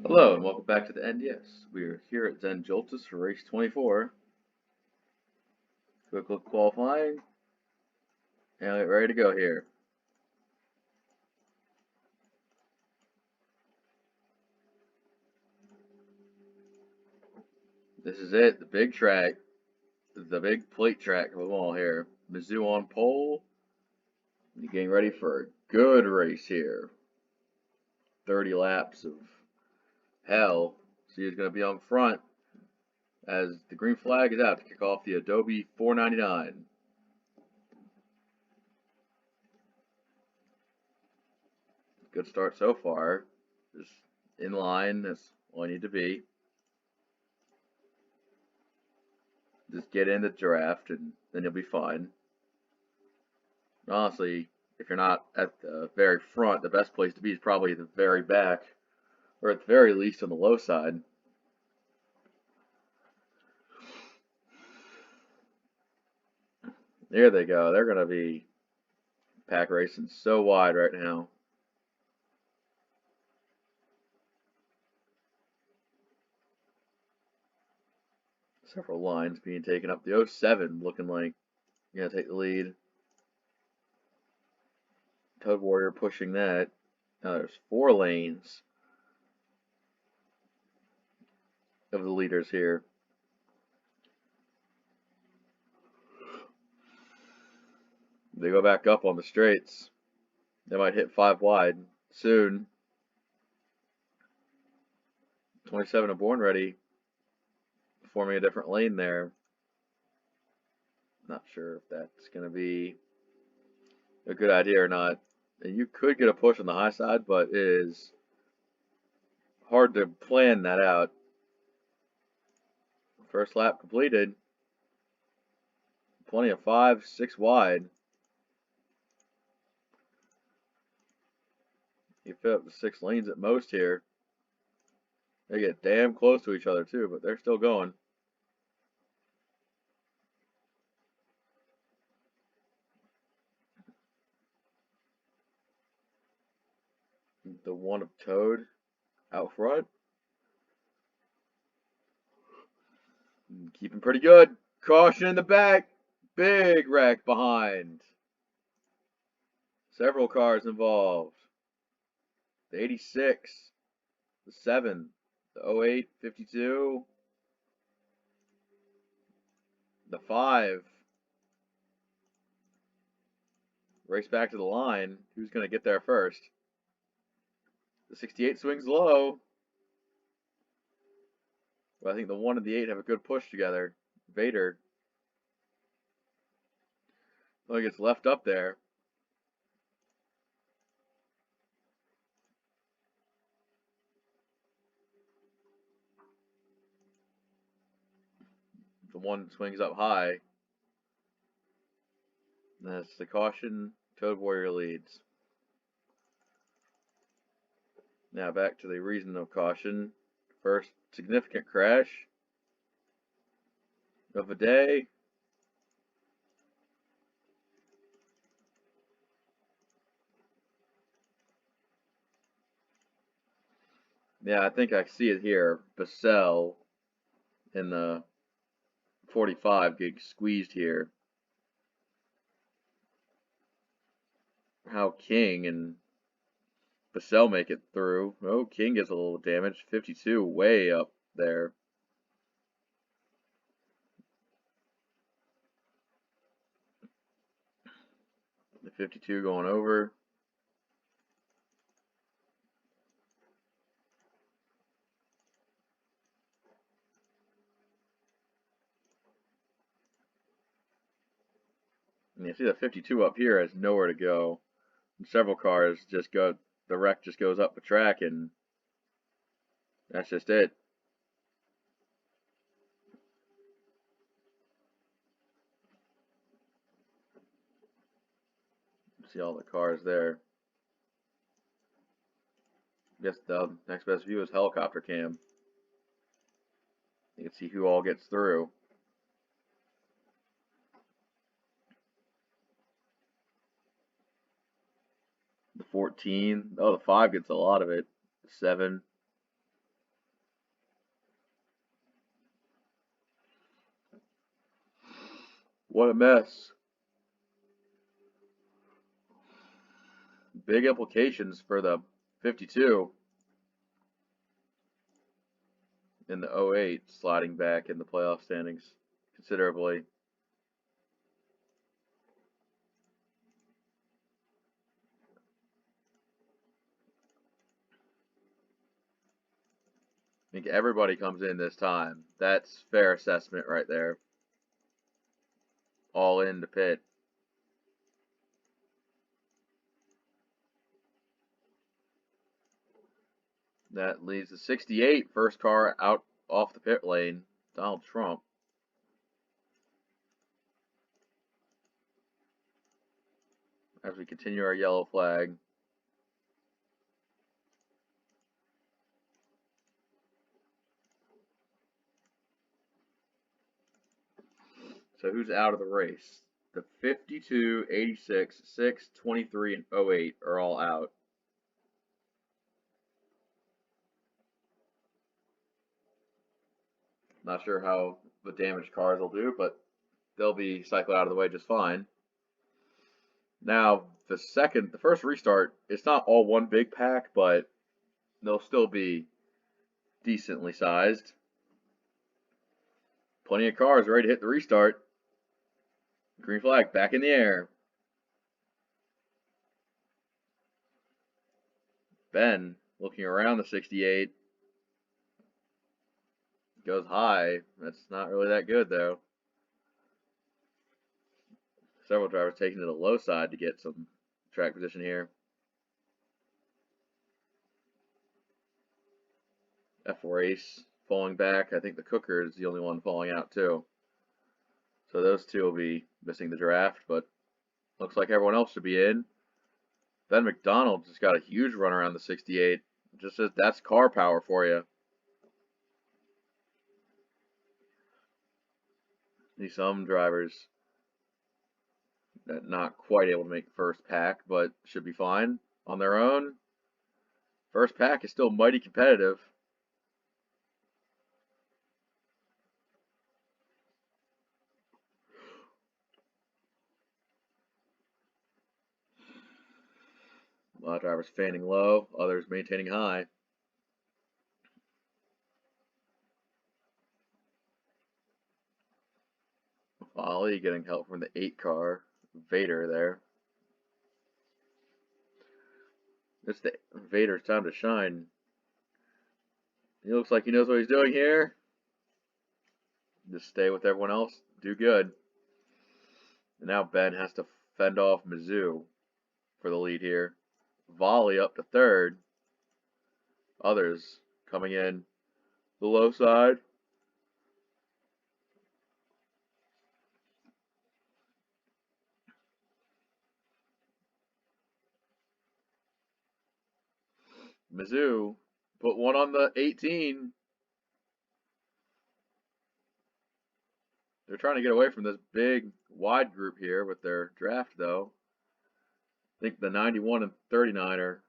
Hello and welcome back to the NDS. We are here at ZenJoltis for race 24. Quick look qualifying, and we're ready to go here. This is it, the big track, the big plate track of them all here. Mizzou on pole. You're getting ready for a good race here. 30 laps of hell. So he's going to be on front as the green flag is out to kick off the Adobe 499. Good start so far. Just in line, that's all I need to be. Just get in the draft and then you'll be fine. Honestly, if you're not at the very front, the best place to be is probably the very back, or at the very least on the low side. There they go. They're going to be pack racing so wide right now. Several lines being taken up. The 07 looking like going to take the lead. Toad Warrior pushing that. Now there's 4 lanes of the leaders here. They go back up on the straights. They might hit 5 wide soon. 27 of Born Ready forming a different lane there. Not sure if that's going to be a good idea or not. And you could get a push on the high side, but it is hard to plan that out. First lap completed. Plenty of 5, 6 wide. You fit up to 6 lanes at most here. They get damn close to each other too, but they're still going. The one of Toad out front. Keeping pretty good. Caution in the back. Big wreck behind. Several cars involved. The 86, the 7, the 08, 52, the 5. Race back to the line. Who's going to get there first? The 68 swings low. But I think the 1 and the 8 have a good push together. Vader. Look, it's left up there. The 1 swings up high. That's the caution. Toad Warrior leads. Now back to the reason of caution. First significant crash of the day. Yeah, I think I see it here. Bassell in the 45 gets squeezed here. How King and Bassell make it through. Oh, King gets a little damage. 52 way up there. The 52 going over. And you see the 52 up here has nowhere to go. And several cars just go, the wreck just goes up the track and that's just it. See all the cars there. I guess the next best view is helicopter cam. You can see who all gets through. The 14. Oh, the 5 gets a lot of it. The 7. What a mess. Big implications for the 52 in the 08, sliding back in the playoff standings considerably. I think everybody comes in this time. That's fair assessment right there. All in the pit. That leaves the 68, first car out off the pit lane, Donald Trump. As we continue our yellow flag. So who's out of the race? The 52, 86, 6, 23, and 08 are all out. Not sure how the damaged cars will do, but they'll be cycled out of the way just fine. Now, the first restart, it's not all one big pack, but they'll still be decently sized. Plenty of cars ready to hit the restart. Green flag back in the air. Ben looking around the 68. Goes high. That's not really that good, though. Several drivers taking to the low side to get some track position here. F4 Ace falling back. I think the Cooker is the only one falling out, too. So those two will be missing the draft, but looks like everyone else should be in. Ben McDonald just got a huge run around the 68. Just says that's car power for you. See some drivers that not quite able to make first pack, but should be fine on their own. First pack is still mighty competitive. A lot of drivers fanning low, others maintaining high. Ollie getting help from the 8 car. Vader there. It's the Vader's time to shine. He looks like he knows what he's doing here. Just stay with everyone else. Do good. And now Ben has to fend off Mizzou for the lead here. Volley up to third. Others coming in the low side. Mizzou put one on the 18. They're trying to get away from this big wide group here with their draft, though. I think the 91 and 39 are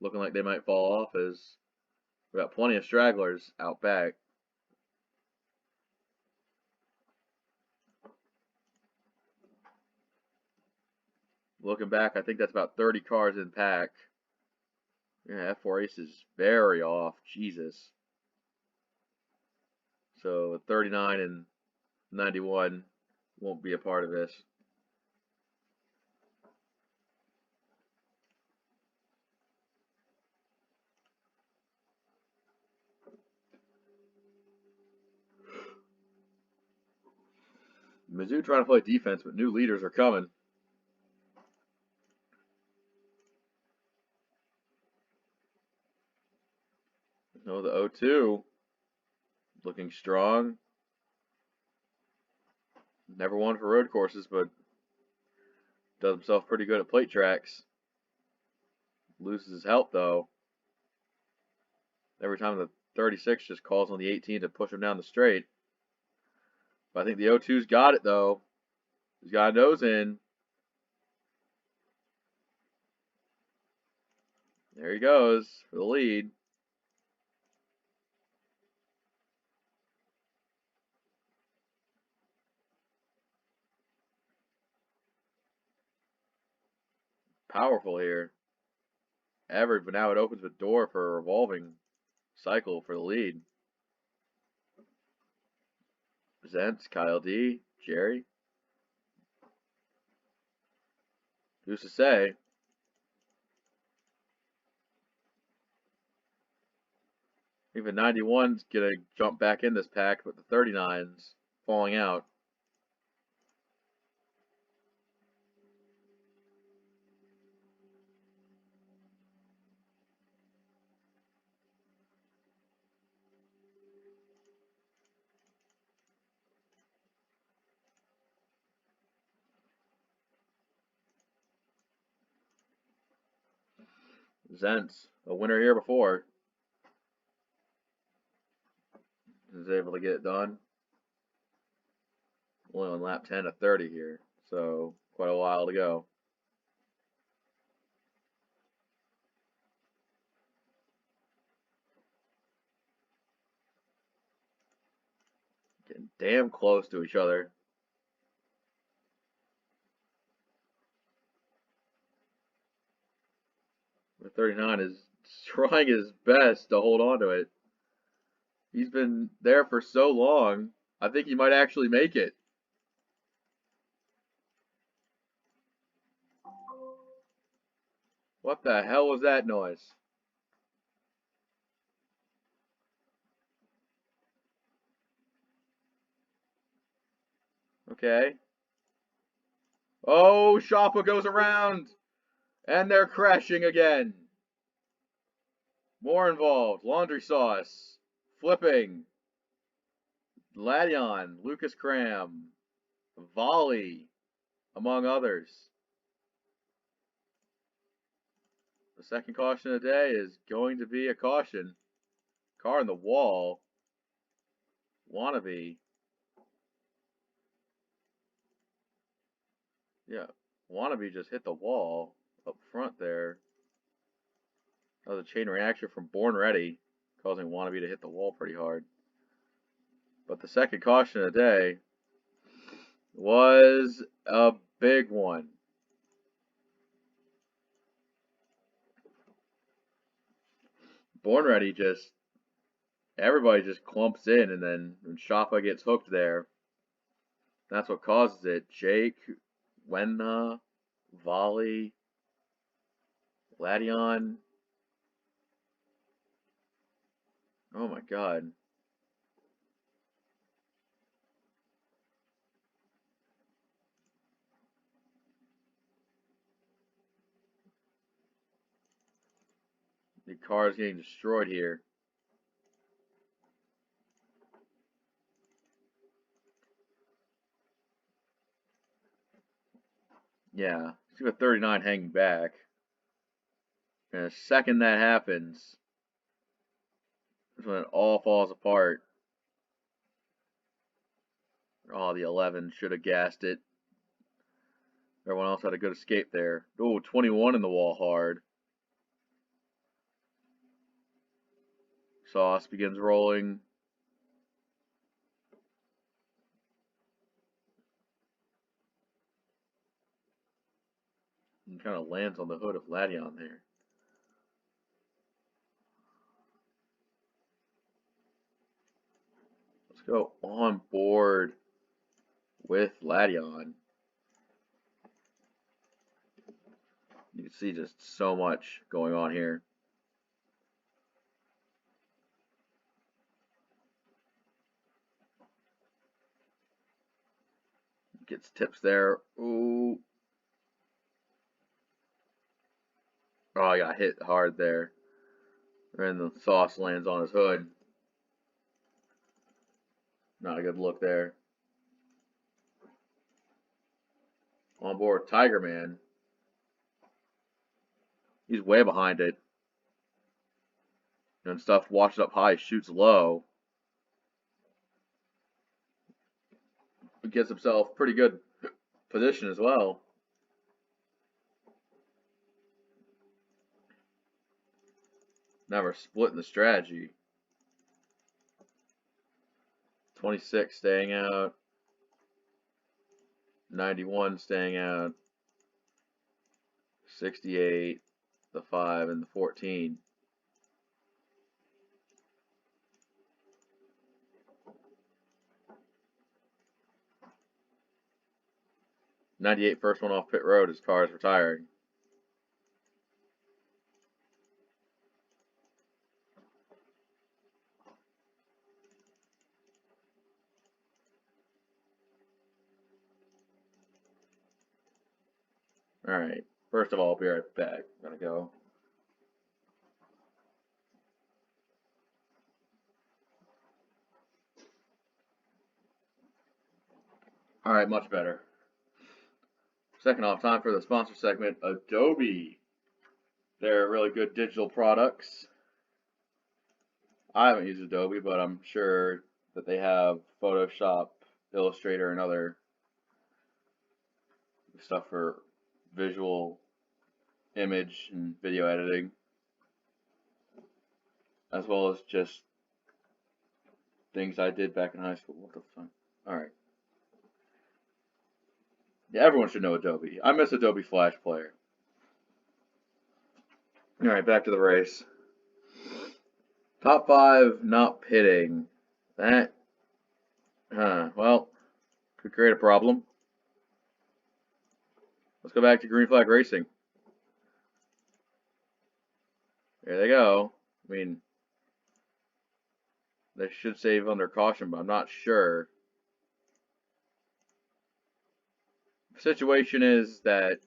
looking like they might fall off, as we got plenty of stragglers out back. Looking back, I think that's about 30 cars in pack. Yeah, F4 Ace is very off. Jesus. So 39 and 91 won't be a part of this. Mizzou trying to play defense, but new leaders are coming. No, the 0-2 looking strong. Never won for road courses, but does himself pretty good at plate tracks. Loses his help, though. Every time the 36 just calls on the 18 to push him down the straight. But I think the 0-2's got it, though. He's got a nose in. There he goes for the lead. powerful here. But now it opens the door for a revolving cycle for the lead. Zents, Kyle D, Jerry. Who's to say? Even 91's gonna jump back in this pack, but the 39's falling out. Zents, a winner here before, is able to get it done. Only on lap 10 of 30 here, so quite a while to go. Getting damn close to each other. The 39 is trying his best to hold on to it. He's been there for so long. I think he might actually make it. What the hell was that noise? Okay. Oh, Shoppa goes around. And they're crashing again. More involved. Laundry sauce. Flipping. Ladion. Lucas Cram. Volley. Among others. The second caution of the day is going to be a caution. Car in the wall. Wannabe. Yeah. Wannabe just hit the wall up front there. That was a chain reaction from Born Ready, causing Wannabe to hit the wall pretty hard. But the second caution of the day was a big one. Born Ready everybody just clumps in, and then when Shoppa gets hooked there, that's what causes it. Jake, Wenna, Volley, Ladion. Oh my god. The car is getting destroyed here. Yeah, see with 39 hanging back. And the second that happens, that's when it all falls apart. Oh, the 11 should have gassed it. Everyone else had a good escape there. Oh, 21 in the wall hard. Sauce begins rolling. And kind of lands on the hood of Ladion there. Let's go on board with Ladion. You can see just so much going on here. Gets tips there. Ooh. Oh, I got hit hard there. And the sauce lands on his hood. Not a good look there. On board Tiger Man. He's way behind it. And stuff washes up high, shoots low. He gets himself pretty good position as well. Now we're splitting the strategy. 26 staying out. 91 staying out. 68, the 5, and the 14. '98 first one off pit road. His car is retiring. Alright, first of all, I'll be right back. I'm gonna go. Alright, much better. Second off, time for the sponsor segment, Adobe. They're really good digital products. I haven't used Adobe, but I'm sure that they have Photoshop, Illustrator, and other stuff for visual, image, and video editing, as well as just things I did back in high school. What the fuck? Alright. Yeah, everyone should know Adobe. I miss Adobe Flash Player. Alright, back to the race. Top 5 not pitting. That, well, could create a problem. Let's go back to green flag racing. There they go. I mean, they should save under caution, but I'm not sure. The situation is that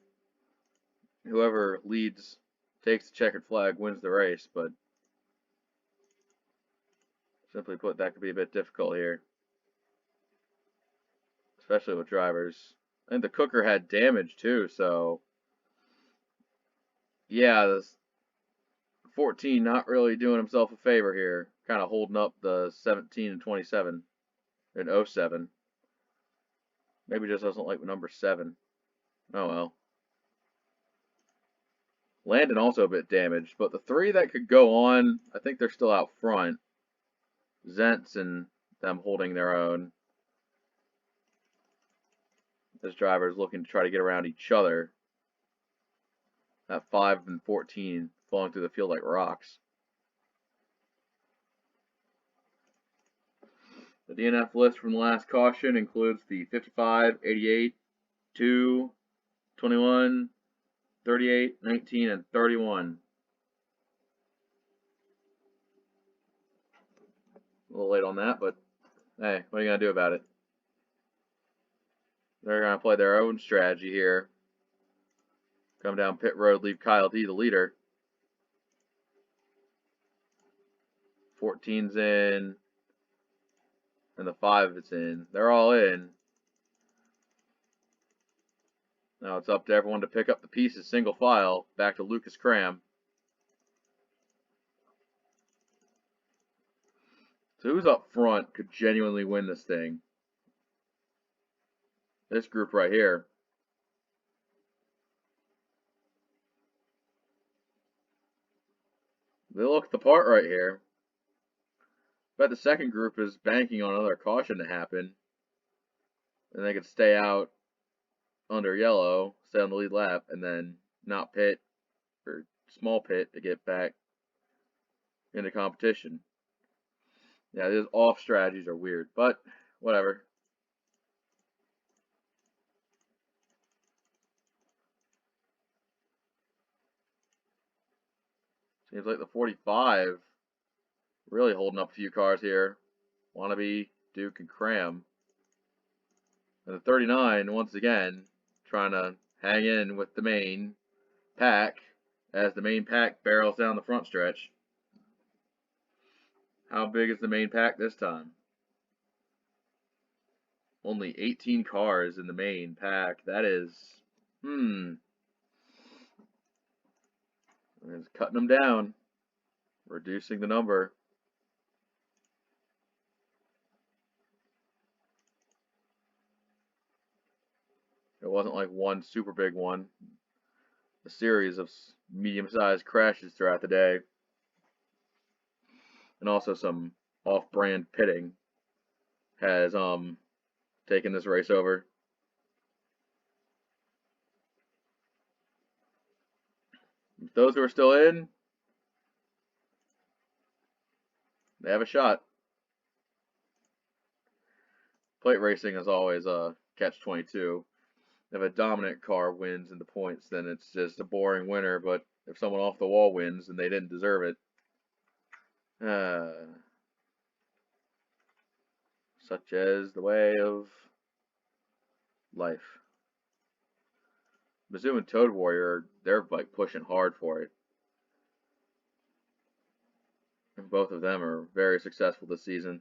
whoever leads, takes the checkered flag, wins the race, but simply put, that could be a bit difficult here, especially with drivers. I think the cooker had damage too, so yeah, this 14 not really doing himself a favor here, kind of holding up the 17 and 27 and 07. Maybe just doesn't like number 7. Oh well. Landon also a bit damaged, but the 3 that could go on, I think they're still out front. Zentz and them holding their own. This driver is looking to try to get around each other. That 5 and 14 falling through the field like rocks. The DNF list from the last caution includes the 55, 88, 2, 21, 38, 19, and 31. A little late on that, but hey, what are you going to do about it? They're going to play their own strategy here. Come down pit road, leave Kyle D the leader. 14's in, and the 5 is in. They're all in. Now it's up to everyone to pick up the pieces single file. Back to Lucas Cram. So who's up front could genuinely win this thing? This group right here. They look the part right here. But the second group is banking on another caution to happen. And they could stay out under yellow, stay on the lead lap, and then not pit, or small pit, to get back into competition. Yeah, these off strategies are weird, but whatever. Seems like the 45 really holding up a few cars here. Wannabe, Duke, and Cram. And the 39, once again, trying to hang in with the main pack as the main pack barrels down the front stretch. How big is the main pack this time? Only 18 cars in the main pack. That is, It's cutting them down, reducing the number. It wasn't like one super big one. A series of medium-sized crashes throughout the day. And also some off-brand pitting has taken this race over. those who are still in, they have a shot. Plate racing is always a catch-22. If a dominant car wins in the points, then it's just a boring winner. But if someone off the wall wins, then they didn't deserve it. Such as the way of life. Mizzou and Toad Warrior, they're like pushing hard for it. And both of them are very successful this season.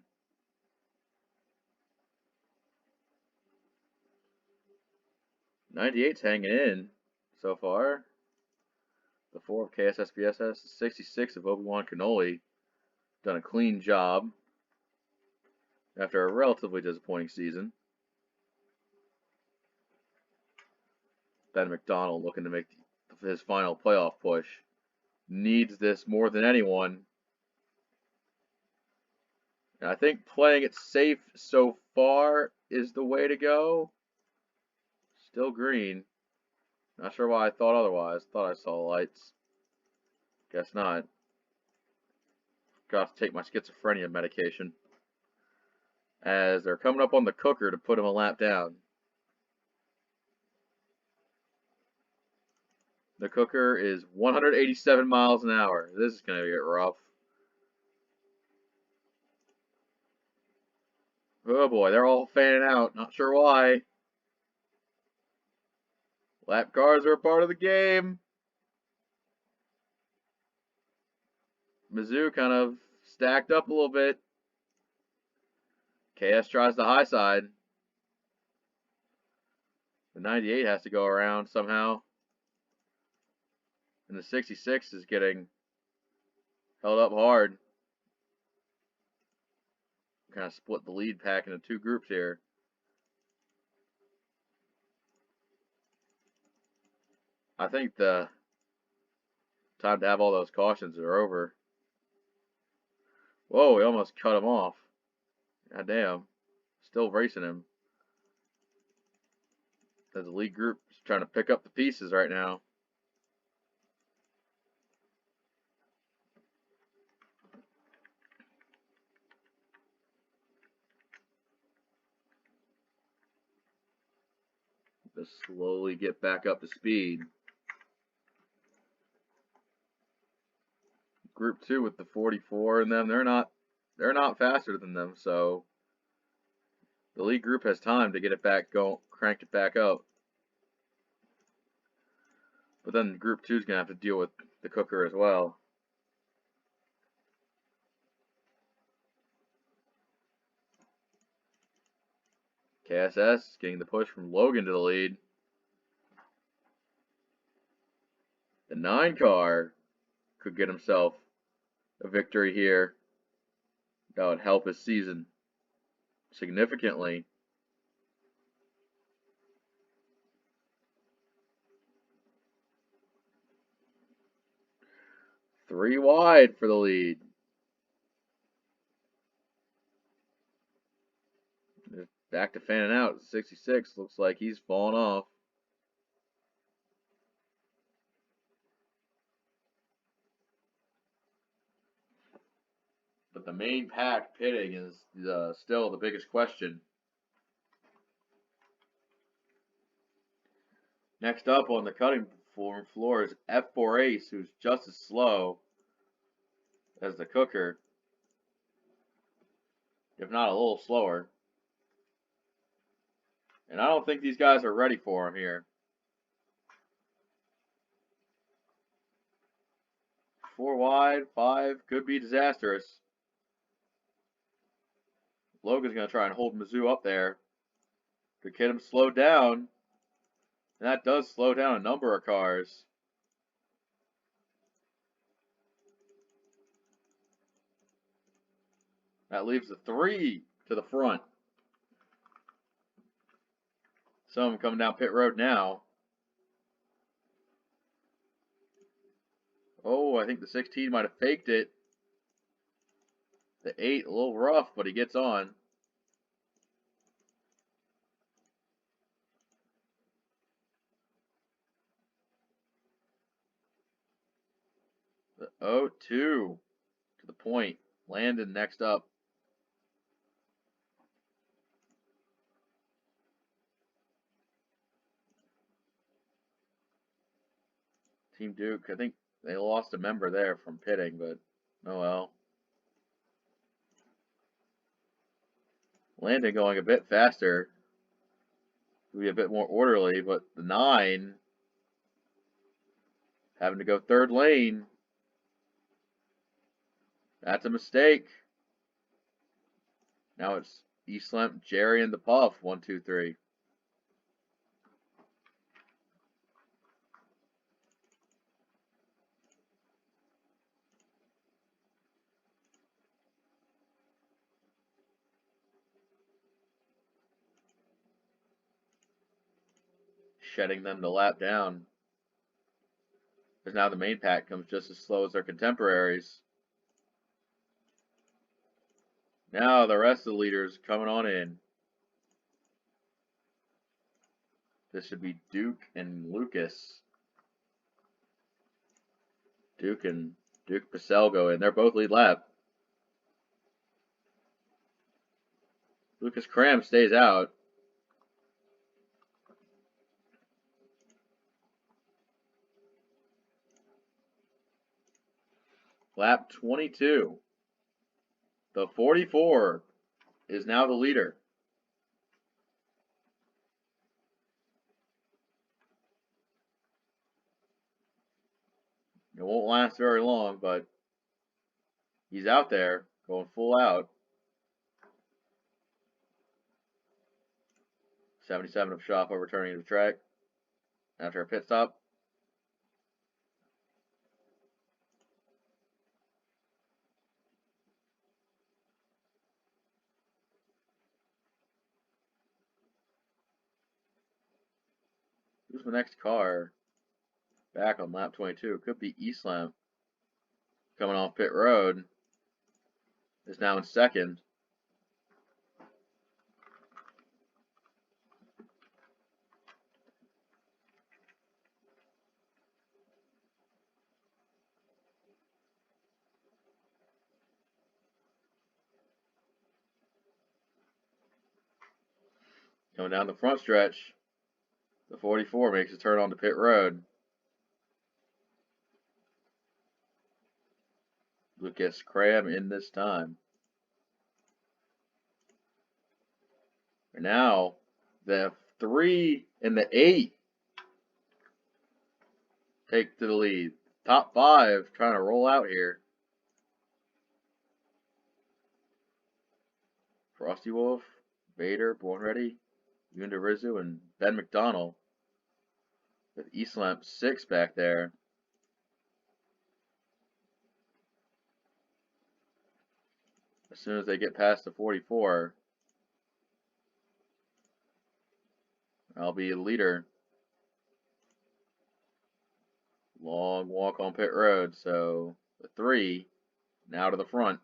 '98's hanging in so far. The 4 of KSSBSS, 66 of Obi-Wan Cannoli. Done a clean job after a relatively disappointing season. Ben McDonald looking to make his final playoff push. Needs this more than anyone. And I think playing it safe so far is the way to go. Still green. Not sure why I thought otherwise. Thought I saw the lights. Guess not. Got to take my schizophrenia medication. As they're coming up on the cooker to put him a lap down. The cooker is 187 miles an hour. This is going to get rough. Oh boy, they're all fanning out. Not sure why. Lap cars are a part of the game. Mizzou kind of stacked up a little bit. KS tries the high side. The 98 has to go around somehow. And the 66 is getting held up hard. Kind of split the lead pack into two groups here. I think the time to have all those cautions are over. Whoa, we almost cut him off. God damn. Still racing him. The lead group is trying to pick up the pieces right now. Just slowly get back up to speed. Group 2 with the 44 in them, they're not faster than them, so the lead group has time to get it back going, crank it back up. But then Group 2 is going to have to deal with the cooker as well. KSS getting the push from Logan to the lead. The 9 car could get himself a victory here. That would help his season significantly. Three wide for the lead. Back to fanning out. 66 looks like he's fallen off. But the main pack pitting is still the biggest question. Next up on the cutting floor is F4 Ace, who's just as slow as the cooker, if not a little slower. And I don't think these guys are ready for him here. 4 wide, 5 could be disastrous. Logan's going to try and hold Mizzou up there to get him slowed down. And that does slow down a number of cars. That leaves the 3 to the front. Some of them coming down pit road now. Oh, I think the 16 might have faked it. The 8, a little rough, but he gets on. 0-2 to the point. Landon next up. Team Duke, I think they lost a member there from pitting, but oh well. Landon going a bit faster. Be a bit more orderly, but the 9 having to go third lane. That's a mistake. Now it's Eastlamp, Jerry, and the Puff. 1, 2, 3. Shedding them to lap down. Because now the main pack comes just as slow as their contemporaries. Now the rest of the leaders coming on in. This should be Duke and Lucas. Duke Pacell go in. They're both lead lap. Lucas Cram stays out. Lap 22. The 44 is now the leader. It won't last very long, but he's out there going full out. 77 of Shoppa returning to the track after a pit stop. Who's the next car? Back on lap 22. Could be Eastlamp. Coming off pit road. Is now in second. Coming down the front stretch. The 44 makes a turn onto pit road. Lucas Cram in this time. And now the 3 and the 8 take to the lead. Top 5 trying to roll out here. Frosty Wolf, Vader, Born Ready, Yunda Rizu, and Ben McDonald. With Eastlamp 6 back there. As soon as they get past the 44, I'll be a leader. Long walk on pit road, so the 3 now to the front.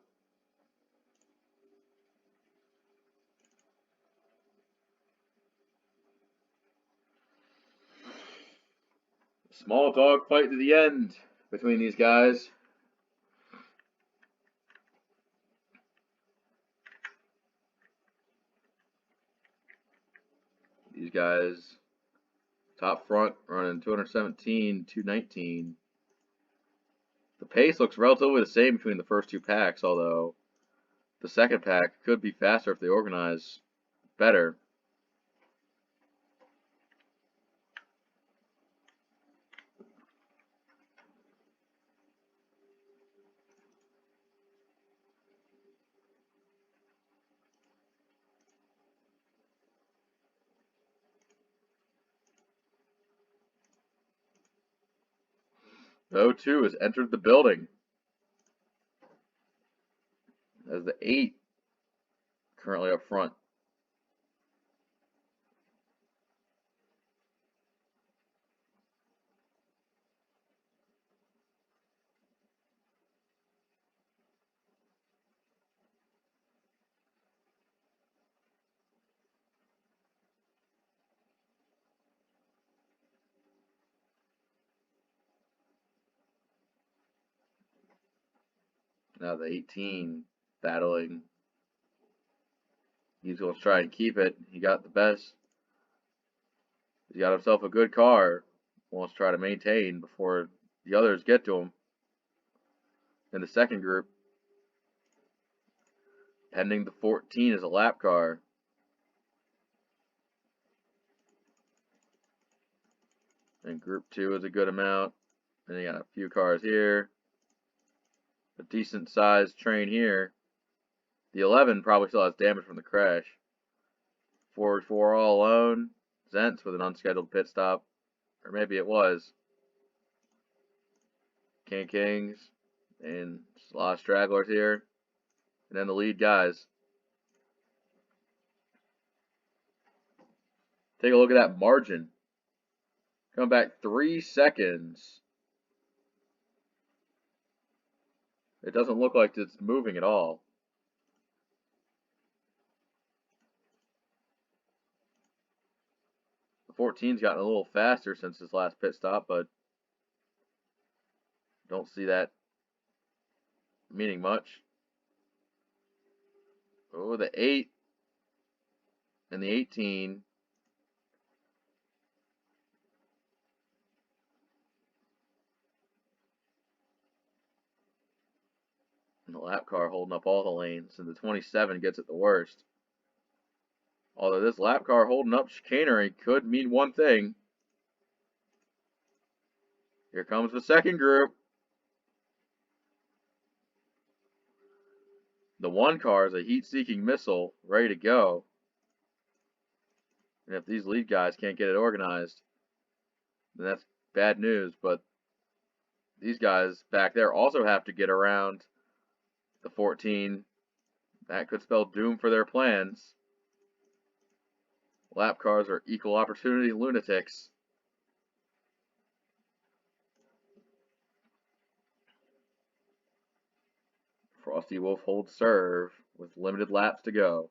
Small dog fight to the end between these guys. These guys, top front, running 217, 219. The pace looks relatively the same between the first 2 packs, although the second pack could be faster if they organize better. The 0-2 has entered the building as the 8 currently up front. Now the 18 battling. He's going to try and keep it. He got the best. He's got himself a good car. Wants to try to maintain before the others get to him. In the second group, pending the 14 is a lap car. And group 2 is a good amount. And you got a few cars here. A decent sized train here. The 11 probably still has damage from the crash. 4 all alone. Zents with an unscheduled pit stop. Or maybe it was. Kings. And just a lot of stragglers here. And then the lead guys. Take a look at that margin. Coming back 3 seconds. It doesn't look like it's moving at all. The 14's gotten a little faster since his last pit stop, but don't see that meaning much. Oh, the 8 and the 18. And the lap car holding up all the lanes, and the 27 gets it the worst. Although this lap car holding up chicanery could mean one thing. Here comes the second group. The 1 car is a heat-seeking missile ready to go. And if these lead guys can't get it organized, then that's bad news. But these guys back there also have to get around the 14. That could spell doom for their plans. Lap cars are equal opportunity lunatics. Frosty Wolf holds serve with limited laps to go.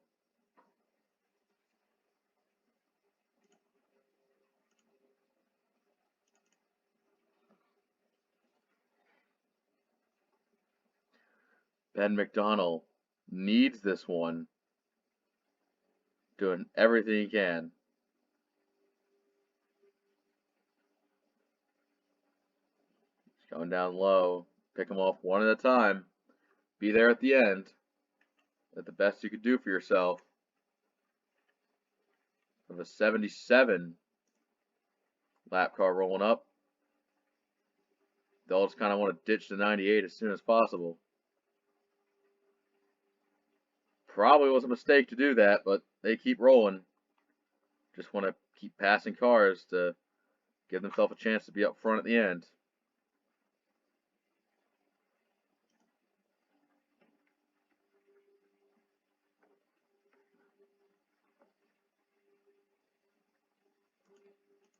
Ben McDonnell needs this one. Doing everything he can. He's going down low. Pick him off one at a time. Be there at the end. That's the best you could do for yourself. Of a 77 lap car rolling up. They'll just kind of want to ditch the 98 as soon as possible. Probably was a mistake to do that, but they keep rolling. Just want to keep passing cars to give themselves a chance to be up front at the end.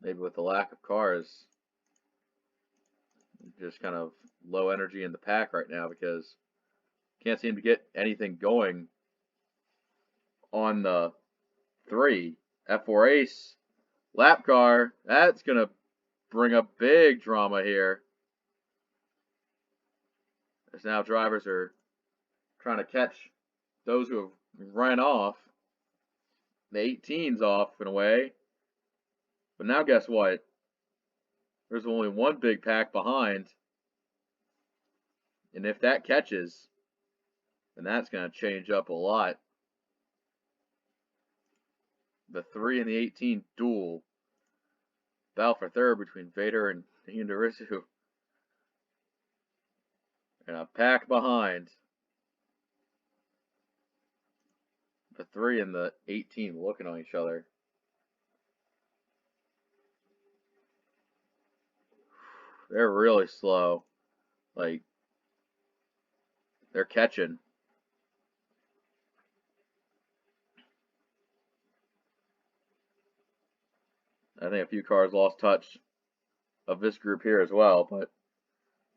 Maybe with the lack of cars, just kind of low energy in the pack right now because can't seem to get anything going on the 3. F4 Ace lap car. That's going to bring up big drama here. As now drivers are trying to catch those who have run off. The 18's off in a way. But now guess what? There's only one big pack behind. And if that catches, then that's going to change up a lot. The 3 and the 18 duel. Battle for third between Vader and Yundarisu. And a pack behind. The 3 and the 18 looking on each other. They're really slow. Like, they're catching. I think a few cars lost touch of this group here as well, but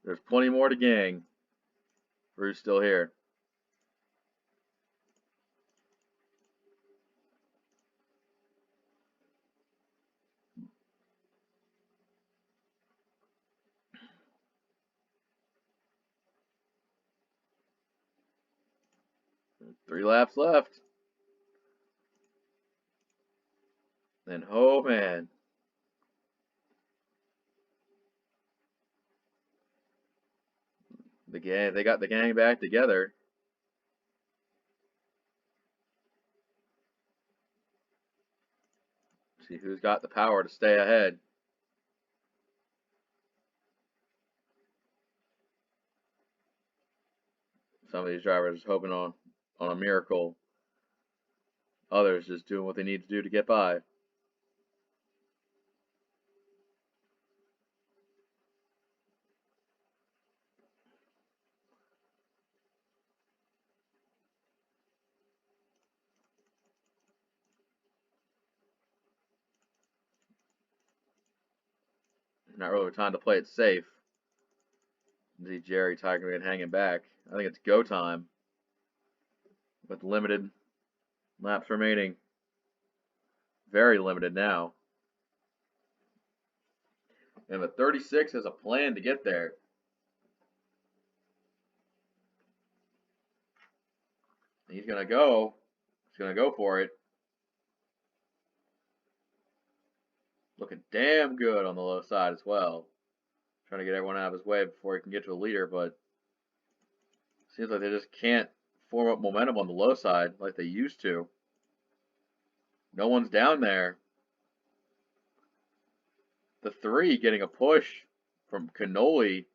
there's plenty more to gang. Bruce still here. 3 laps left. And oh man. They got the gang back together. See who's got the power to stay ahead. Some of these drivers hoping on a miracle. Others just doing what they need to do to get by. Not really time to play it safe. See Jerry Tigerman hanging back. I think it's go time. With limited laps remaining. Very limited now. And the 36 has a plan to get there. He's going to go. He's going to go for it. Looking damn good on the low side as well. Trying to get everyone out of his way before he can get to a leader, but seems like they just can't form up momentum on the low side like they used to. No one's down there. The 3 getting a push from Cannoli.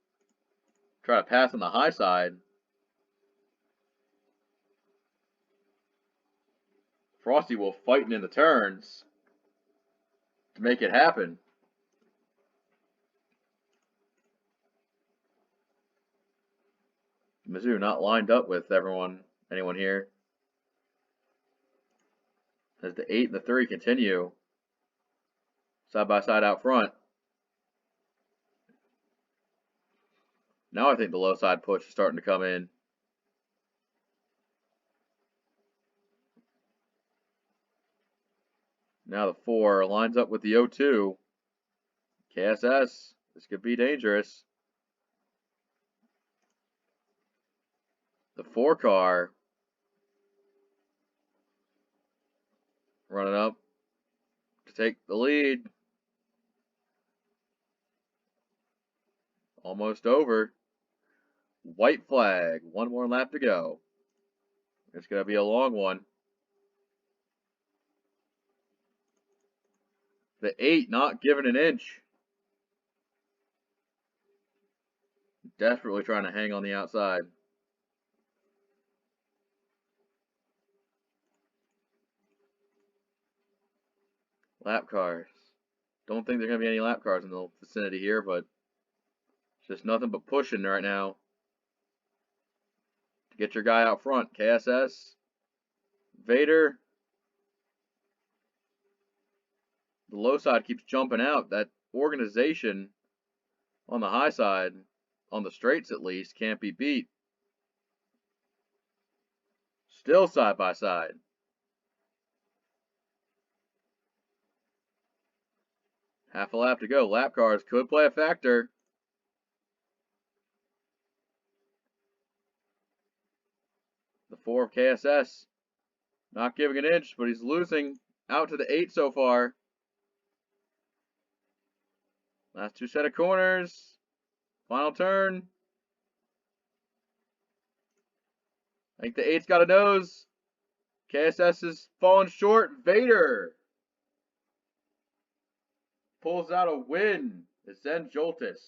Try to pass on the high side. Frosty will fighting in the turns to make it happen. Mizzou not lined up with anyone here. As the 8 and the 3 continue side by side out front. Now I think the low side push is starting to come in. Now the 4 lines up with the 0-2. KSS, this could be dangerous. The 4 car running up to take the lead. Almost over. White flag. One more lap to go. It's going to be a long one. The 8 not giving an inch. Desperately trying to hang on the outside. Lap cars. Don't think there are going to be any lap cars in the vicinity here, but it's just nothing but pushing right now. To get your guy out front. KSS. Vader. The low side keeps jumping out. That organization on the high side, on the straights at least, can't be beat. Still side by side. Half a lap to go. Lap cars could play a factor. The 4 of KSS not giving an inch, but he's losing out to the 8 so far. Last 2 set of corners. Final turn. I think the 8's got a nose. KSS is falling short. Vader pulls out a win. It's ZenJoltis.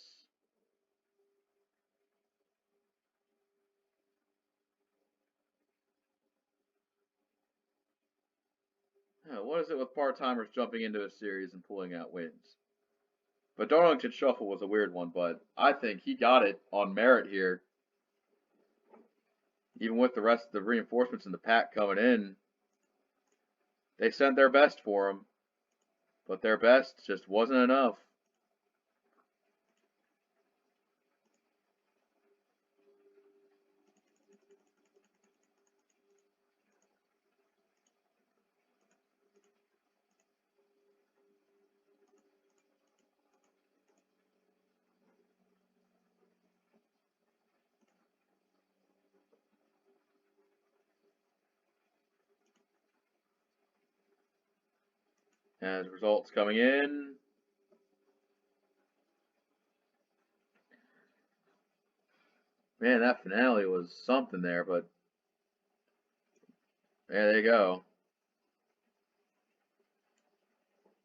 What is it with part-timers jumping into a series and pulling out wins? But Darlington Shuffle was a weird one, but I think he got it on merit here. Even with the rest of the reinforcements in the pack coming in, they sent their best for him, but their best just wasn't enough. As results coming in. Man, that finale was something there, but yeah, there you go.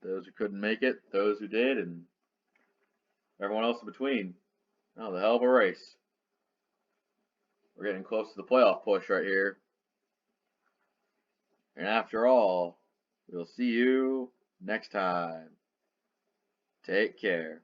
Those who couldn't make it, those who did, and everyone else in between. Oh, the hell of a race. We're getting close to the playoff push right here. And after all, we'll see you next time. Take care.